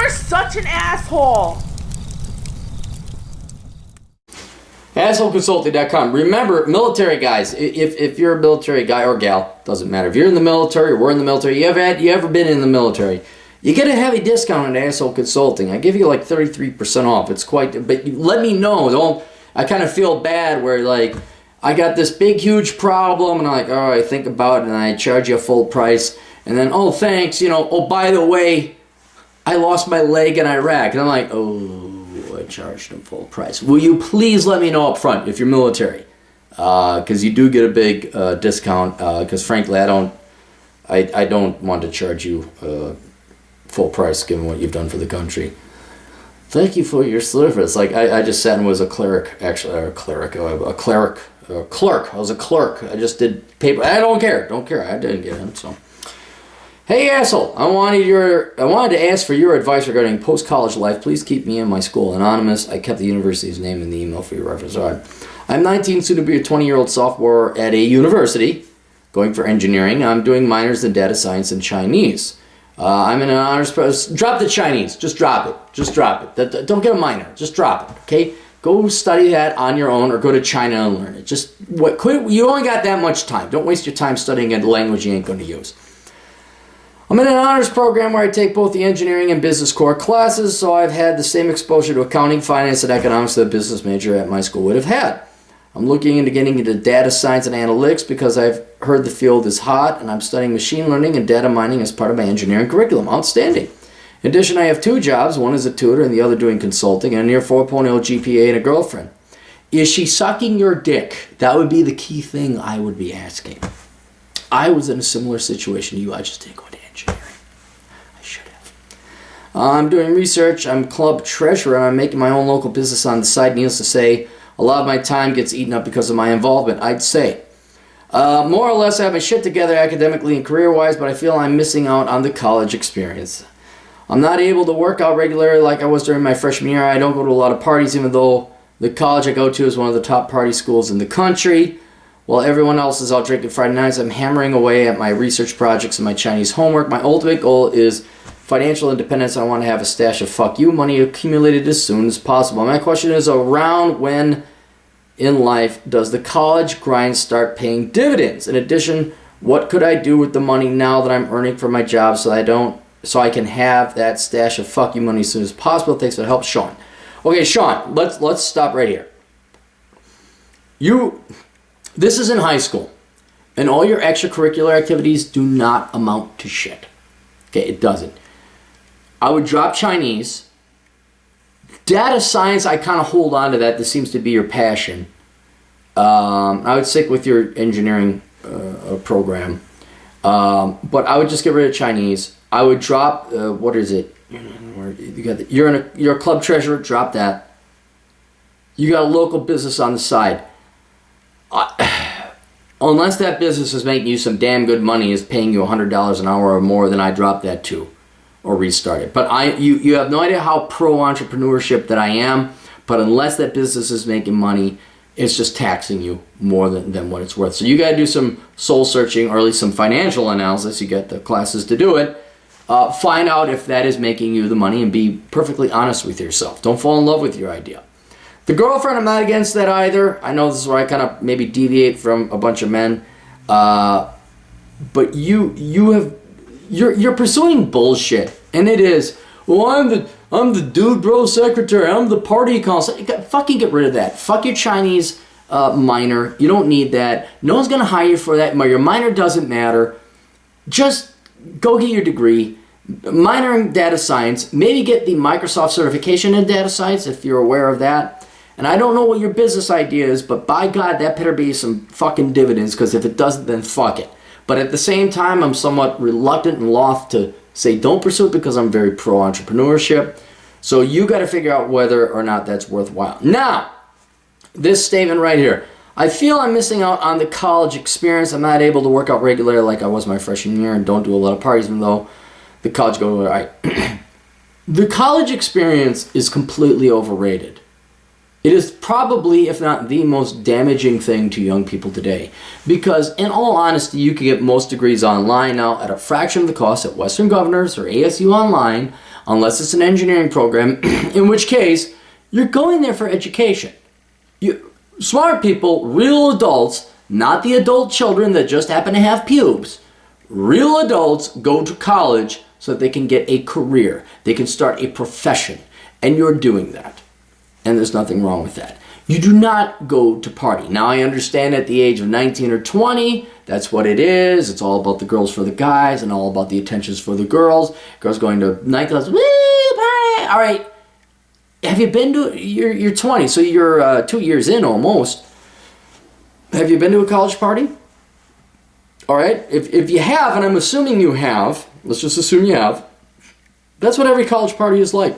You're such an asshole. AssholeConsulting.com. Remember, military guys, if you're a military guy or gal, doesn't matter. If you're in the military or we're in the military, you ever been in the military, you get a heavy discount on Asshole Consulting. I give you like 33% off. It's quite, but let me know. I kind of feel bad where like, I got this big, huge problem, and I'm like, oh, I think about it, and I charge you a full price, and then, oh, thanks, oh, by the way, I lost my leg in Iraq, and I'm like, oh, I charged them full price. Will you please let me know up front if you're military? Because you do get a big discount. Because frankly, I don't want to charge you full price given what you've done for the country. Thank you for your service. Like I just sat and was a cleric, actually, or a cleric. I was a clerk. I just did paper. I don't care. I didn't get in. So. Hey asshole, I wanted to ask for your advice regarding post-college life. Please keep me and my school anonymous. I kept the university's name in the email for your reference. All right. I'm 19, soon to be a 20-year-old sophomore at a university, going for engineering. I'm doing minors in data science and Chinese. I'm in an honors program. Drop the Chinese. Just drop it. Just drop it. Don't get a minor. Just drop it. Okay? Go study that on your own or go to China and learn it. You only got that much time. Don't waste your time studying a language you ain't going to use. I'm in an honors program where I take both the engineering and business core classes, so I've had the same exposure to accounting, finance, and economics that a business major at my school would have had. I'm looking into getting into data science and analytics because I've heard the field is hot, and I'm studying machine learning and data mining as part of my engineering curriculum. Outstanding. In addition, I have 2 jobs, one as a tutor and the other doing consulting, and a near 4.0 GPA and a girlfriend. Is she sucking your dick? That would be the key thing I would be asking. I was in a similar situation to you. I just didn't go into engineering. I should have. I'm doing research. I'm club treasurer, and I'm making my own local business on the side. Needless to say, a lot of my time gets eaten up because of my involvement, I'd say. More or less, I have my shit together academically and career-wise, but I feel I'm missing out on the college experience. I'm not able to work out regularly like I was during my freshman year. I don't go to a lot of parties, even though the college I go to is one of the top party schools in the country. While everyone else is out drinking Friday nights, I'm hammering away at my research projects and my Chinese homework. My ultimate goal is financial independence. I want to have a stash of fuck you money accumulated as soon as possible. My question is, around when in life does the college grind start paying dividends? In addition, what could I do with the money now that I'm earning for my job so I can have that stash of fuck you money as soon as possible? Thanks for the help, Sean. Okay, Sean, let's stop right here. This is in high school, and all your extracurricular activities do not amount to shit. Okay, it doesn't. I would drop Chinese. Data science, I kind of hold on to that. This seems to be your passion. I would stick with your engineering program. But I would just get rid of Chinese. I would drop, what is it? You're a club treasurer, drop that. You got a local business on the side. Unless that business is making you some damn good money, is paying you $100 an hour or more, then I drop that too, or restart it. But you have no idea how pro-entrepreneurship that I am, but unless that business is making money, it's just taxing you more than what it's worth. So you got to do some soul searching, or at least some financial analysis. You get the classes to do it. Find out if that is making you the money and be perfectly honest with yourself. Don't fall in love with your idea. The girlfriend, I'm not against that either. I know this is where I kind of maybe deviate from a bunch of men. But you're pursuing bullshit. And it is, well, I'm the dude bro secretary. I'm the party consul. Fucking get rid of that. Fuck your Chinese minor. You don't need that. No one's going to hire you for that. Your minor doesn't matter. Just go get your degree. Minor in data science. Maybe get the Microsoft certification in data science if you're aware of that. And I don't know what your business idea is, but by God, that better be some fucking dividends, because if it doesn't, then fuck it. But at the same time, I'm somewhat reluctant and loath to say don't pursue it because I'm very pro-entrepreneurship. So you got to figure out whether or not that's worthwhile. Now, this statement right here. I feel I'm missing out on the college experience. I'm not able to work out regularly like I was my freshman year and don't do a lot of parties, even though the college goes right. The college experience is completely overrated. It is probably, if not the most damaging thing to young people today. Because, in all honesty, you can get most degrees online now at a fraction of the cost at Western Governors or ASU Online. unless it's an engineering program, in which case you're going there for education. Smart people, real adults, not the adult children that just happen to have pubes. Real adults go to college so that they can get a career. They can start a profession. And you're doing that. And there's nothing wrong with that. You do not go to party. Now, I understand at the age of 19 or 20, that's what it is. It's all about the girls for the guys and all about the attentions for the girls. Girls going to nightclubs, woo, party. All right. Have you been to, you're 20, so you're 2 years in almost. Have you been to a college party? All right. If you have, and I'm assuming you have, let's just assume you have, that's what every college party is like.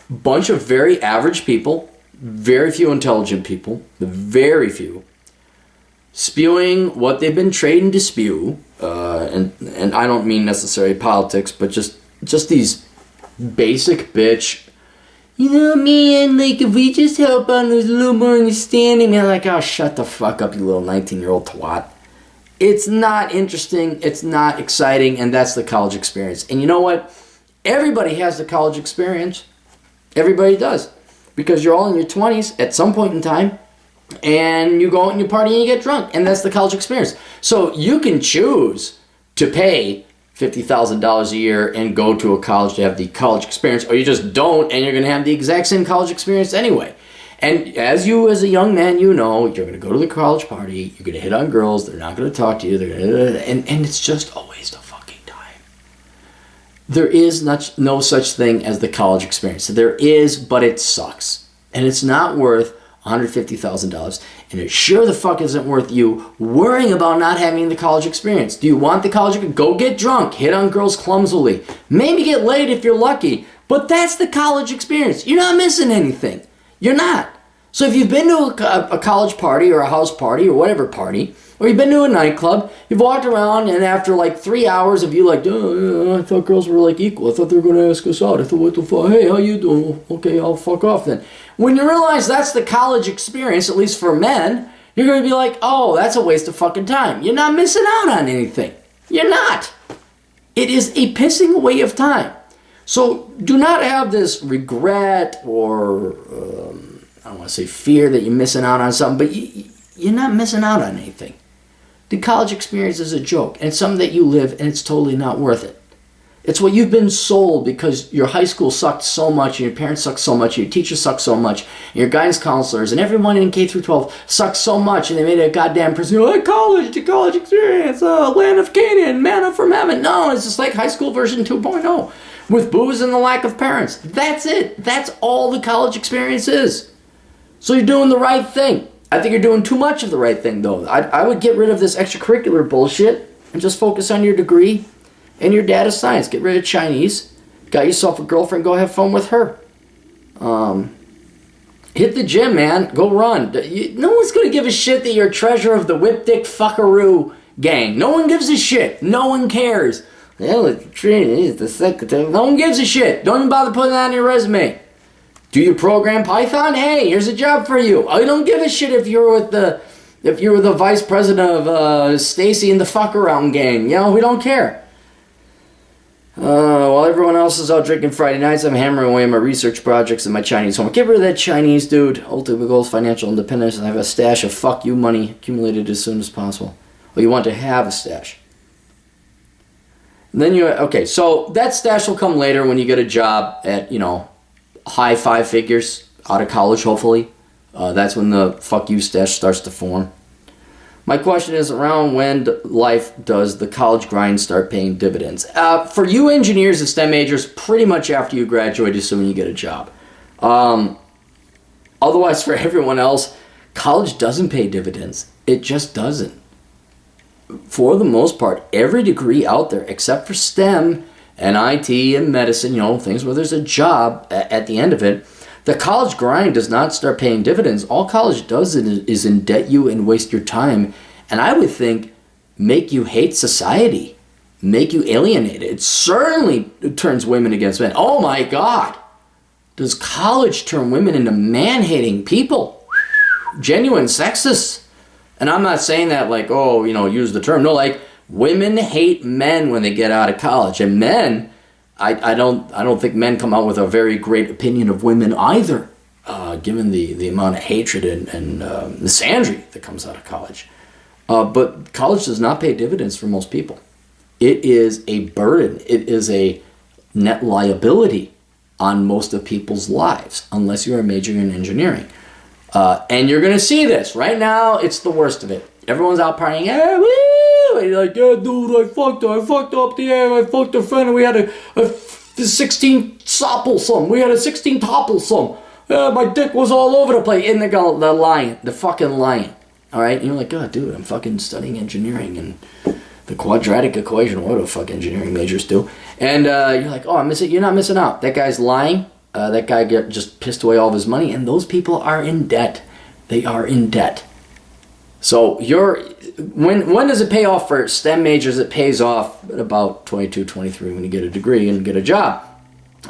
Bunch of very average people, very few intelligent people, very few, spewing what they've been trained to spew, and I don't mean necessarily politics, but just these basic bitch, you know, man, like, if we just help on there's a little more understanding, man, like, oh, shut the fuck up, you little 19-year-old twat. It's not interesting, it's not exciting, and that's the college experience. And you know what? Everybody has the college experience. Everybody does. Because you're all in your 20s at some point in time, and you go out and you party and you get drunk, and that's the college experience. So you can choose to pay $50,000 a year and go to a college to have the college experience, or you just don't, and you're going to have the exact same college experience anyway. And as a young man, you know, you're going to go to the college party, you're going to hit on girls, they're not going to talk to you, and it's just a waste of fucking time. There is no such thing as the college experience. There is, but it sucks. And it's not worth $150,000. And it sure the fuck isn't worth you worrying about not having the college experience. Do you want the college experience? Go get drunk, hit on girls clumsily, maybe get laid if you're lucky. But that's the college experience. You're not missing anything. You're not. So if you've been to a college party or a house party or whatever party, or you've been to a nightclub, you've walked around, and after like 3 hours of you like, oh, I thought girls were like equal. I thought they were going to ask us out. I thought, what the fuck? Hey, how you doing? Okay, I'll fuck off then. When you realize that's the college experience, at least for men, you're going to be like, oh, that's a waste of fucking time. You're not missing out on anything. You're not. It is a pissing away of time. So do not have this regret or, I don't want to say fear that you're missing out on something, but you're not missing out on anything. The college experience is a joke, and it's something that you live, and it's totally not worth it. It's what you've been sold because your high school sucked so much, and your parents sucked so much, and your teachers sucked so much, and your guidance counselors, and everyone in K through 12 sucked so much, and they made a goddamn person, oh, college, the college experience, land of Canaan, manna from heaven. No, it's just like high school version 2.0 with booze and the lack of parents. That's it. That's all the college experience is. So you're doing the right thing. I think you're doing too much of the right thing, though. I would get rid of this extracurricular bullshit and just focus on your degree and your data science. Get rid of Chinese. Got yourself a girlfriend, go have fun with her. Hit the gym, man. Go run. No one's going to give a shit that you're a treasure of the whip dick fuckaroo gang. No one gives a shit. No one cares. Well, Trinity is the secretary. No one gives a shit. Don't even bother putting that on your resume. Do you program Python? Hey, here's a job for you. I don't give a shit if you were the vice president of Stacy and the fuck around gang. You know, we don't care. While everyone else is out drinking Friday nights, I'm hammering away my research projects and my Chinese homework. Get rid of that Chinese, dude. Ultimate goal is financial independence, and have a stash of fuck you money accumulated as soon as possible. Well, you want to have a stash. And then so that stash will come later when you get a job at, high 5 figures out of college, hopefully. That's when the fuck you stash starts to form. My question is, around when life does the college grind start paying dividends? For you engineers and STEM majors, pretty much after you graduate, assuming you get a job. Otherwise, for everyone else, college doesn't pay dividends. It just doesn't. For the most part, every degree out there, except for STEM and IT and medicine, things where there's a job at the end of it, the college grind does not start paying dividends. All college does is indebt you and waste your time, and I would think make you hate society, make you alienated. It certainly turns women against men. Oh my God, does college turn women into man-hating people? Genuine sexists. And I'm not saying that like, use the term. No, like, women hate men when they get out of college. And men, I don't think men come out with a very great opinion of women either, given the amount of hatred and misandry that comes out of college. But college does not pay dividends for most people. It is a burden. It is a net liability on most of people's lives, unless you're majoring in engineering. And you're going to see this. Right now, it's the worst of it. Everyone's out partying. Yeah, woo! And you're like, yeah, dude, I fucked up the air. I fucked a friend, and we had a 16 sopplesome. We had a 16 topplesome. Yeah, my dick was all over the place. And they're lying. They're fucking lying. All right? And you're like, God, dude, I'm fucking studying engineering and the quadratic equation. What do fuck engineering majors do? And you're like, oh, you're not missing out. That guy's lying. That guy just pissed away all of his money, and those people are in debt. They are in debt. So when does it pay off for STEM majors? It pays off at about 22, 23 when you get a degree and get a job.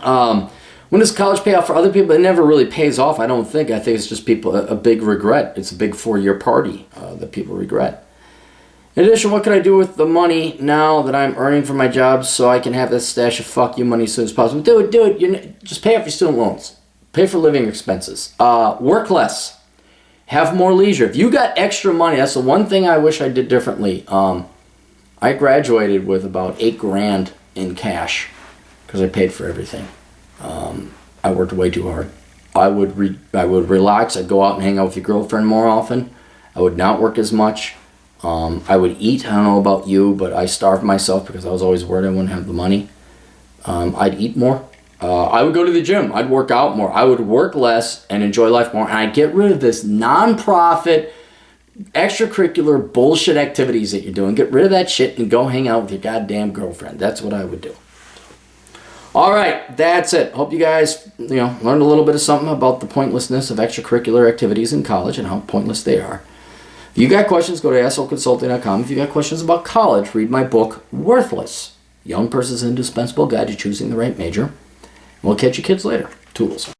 When does college pay off for other people? It never really pays off, I don't think. I think it's just a big regret. It's a big 4-year party that people regret. In addition, what can I do with the money now that I'm earning from my job so I can have this stash of fuck you money as soon as possible? Dude, just pay off your student loans. Pay for living expenses. Work less. Have more leisure. If you got extra money, that's the one thing I wish I did differently. I graduated with about $8,000 in cash because I paid for everything. I worked way too hard. I would relax. I'd go out and hang out with your girlfriend more often. I would not work as much. I would eat. I don't know about you, but I starved myself because I was always worried I wouldn't have the money. I'd eat more. I would go to the gym. I'd work out more. I would work less and enjoy life more. And I'd get rid of this non-profit, extracurricular bullshit activities that you're doing. Get rid of that shit and go hang out with your goddamn girlfriend. That's what I would do. All right, that's it. Hope you guys, learned a little bit of something about the pointlessness of extracurricular activities in college and how pointless they are. If you got questions, go to assholeconsulting.com. If you got questions about college, read my book, Worthless: Young Person's Indispensable Guide to Choosing the Right Major. We'll catch you kids later. Tools.